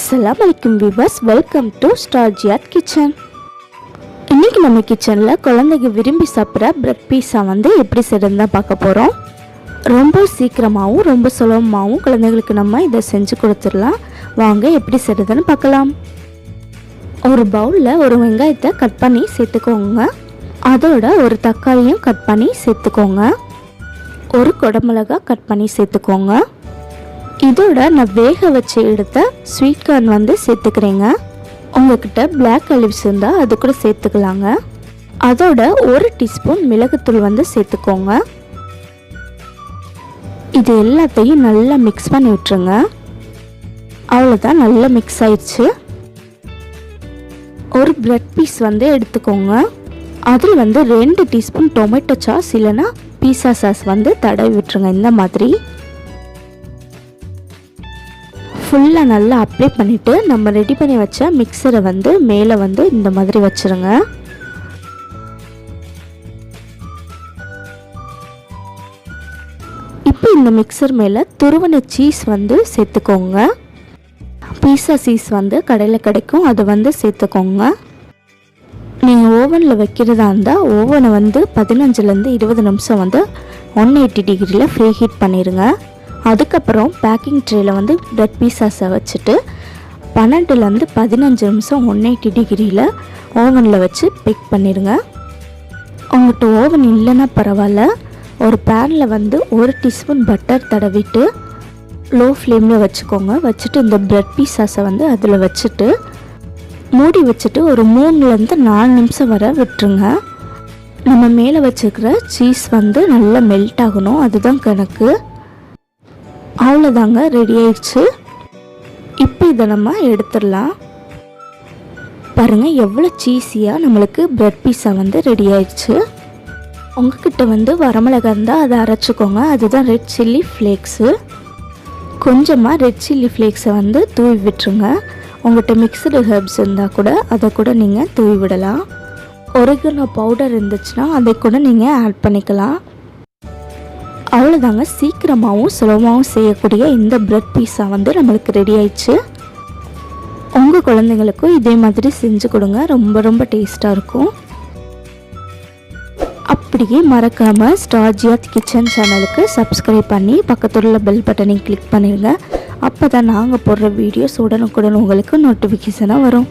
அஸ்ஸலாமு அலைக்கும் viewers, welcome to ஸ்டார்ஜியாத் kitchen. இன்றைக்கி நம்ம கிச்சனில் குழந்தைங்க விரும்பி சாப்பிட்ற பிரெட் பீஸா எப்படி செய்யறதுன்னு தான் பார்க்க போகிறோம். ரொம்ப சீக்கிரமாகவும் ரொம்ப சுலபமாகவும் குழந்தைங்களுக்கு நம்ம இதை செஞ்சு கொடுத்துடலாம். வாங்க எப்படி செய்கிறதுன்னு பார்க்கலாம். ஒரு பவுலில் ஒரு வெங்காயத்தை கட் பண்ணி சேர்த்துக்கோங்க. அதோட ஒரு தக்காளியும் கட் பண்ணி சேர்த்துக்கோங்க. ஒரு குடமிளகா கட் பண்ணி சேர்த்துக்கோங்க. இதோட நான் வேக வச்சு எடுத்த ஸ்வீட் கார்ன் சேர்த்துக்கிறேங்க. உங்ககிட்ட பிளாக் ஆலிவ்ஸ் இருந்தால் அது கூட சேர்த்துக்கலாங்க. அதோட ஒரு டீஸ்பூன் மிளகுத்தூள் சேர்த்துக்கோங்க. இது எல்லாத்தையும் நல்லா மிக்ஸ் பண்ணி விட்டுருங்க. அவ்வளோதான், நல்லா மிக்ஸ் ஆயிடுச்சு. ஒரு பிரெட் பீஸ் எடுத்துக்கோங்க. அதில் 2 டீஸ்பூன் டொமேட்டோ சாஸ் இல்லைன்னா பீஸா சாஸ் தடவி விட்டுருங்க. இந்த மாதிரி ஃபுல்லாக நல்லா அப்ளை பண்ணிவிட்டு நம்ம ரெடி பண்ணி வச்ச மிக்சரை மேலே இந்த மாதிரி வச்சுருங்க. இப்போ இந்த மிக்சர் மேலே துருவன சீஸ் சேர்த்துக்கோங்க. பீஸா சீஸ் கடையில் கிடைக்கும், அதை சேர்த்துக்கோங்க. நீங்கள் ஓவனில் வைக்கிறதா இருந்தால் ஓவனை 15லேருந்து 20 நிமிஷம் 180 டிகிரியில் ஃப்ரீ ஹீட் பண்ணிடுங்க. அதுக்கப்புறம் பேக்கிங் ட்ரேயில் பிரெட் பீஸாஸை வச்சுட்டு 12லேருந்து 15 நிமிஷம் 180 டிகிரியில் ஓவனில் வச்சு பேக் பண்ணிடுங்க. உங்கள்கிட்ட ஓவன் இல்லைன்னா பரவாயில்ல, ஒரு பேனில் 1 டீஸ்பூன் பட்டர் தடவிட்டு லோ ஃப்ளேமில் வச்சுக்கோங்க. வச்சுட்டு இந்த பிரெட் பீஸாஸை அதில் வச்சுட்டு மூடி வச்சுட்டு ஒரு 3லேருந்து 4 நிமிஷம் வரை விட்டுருங்க. நம்ம மேலே வச்சுருக்கிற சீஸ் நல்லா மெல்ட் ஆகணும், அதுதான் கணக்கு. அவ்வளோதாங்க, ரெடி ஆயிடுச்சு. இப்போ இதை நம்ம எடுத்துடலாம். பாருங்கள் எவ்வளோ சீஸியாக நம்மளுக்கு பிரெட் பீஸா ரெடி ஆயிடுச்சு. உங்ககிட்ட வரமிளகா இருந்தால் அதை அரைச்சிக்கோங்க, அதுதான் ரெட் சில்லி ஃப்ளேக்ஸு. கொஞ்சமாக ரெட் சில்லி ஃப்ளேக்ஸை தூவி விட்டுருங்க. உங்கள்கிட்ட மிக்சடு ஹெர்ப்ஸ் இருந்தால் கூட அதை கூட நீங்கள் தூவி விடலாம். ஒரிகனோ பவுடர் இருந்துச்சுன்னா அதை கூட நீங்கள் ஆட் பண்ணிக்கலாம். அவ்வளோதாங்க, சீக்கிரமாகவும் சுலபமாகவும் செய்யக்கூடிய இந்த பிரெட் பீஸா நம்மளுக்கு ரெடி ஆயிடுச்சு. உங்கள் குழந்தைங்களுக்கும் இதே மாதிரி செஞ்சு கொடுங்க, ரொம்ப ரொம்ப டேஸ்ட்டாக இருக்கும். அப்படியே மறக்காமல் ஸ்டார்ஜியாத் கிச்சன் சேனலுக்கு சப்ஸ்கிரைப் பண்ணி பக்கத்தில் பெல் பட்டனை கிளிக் பண்ணிடுங்க. அப்போ தான் நாங்கள் போடுற வீடியோஸ் உடனுக்குடன் உங்களுக்கு நோட்டிஃபிகேஷனாக வரும்.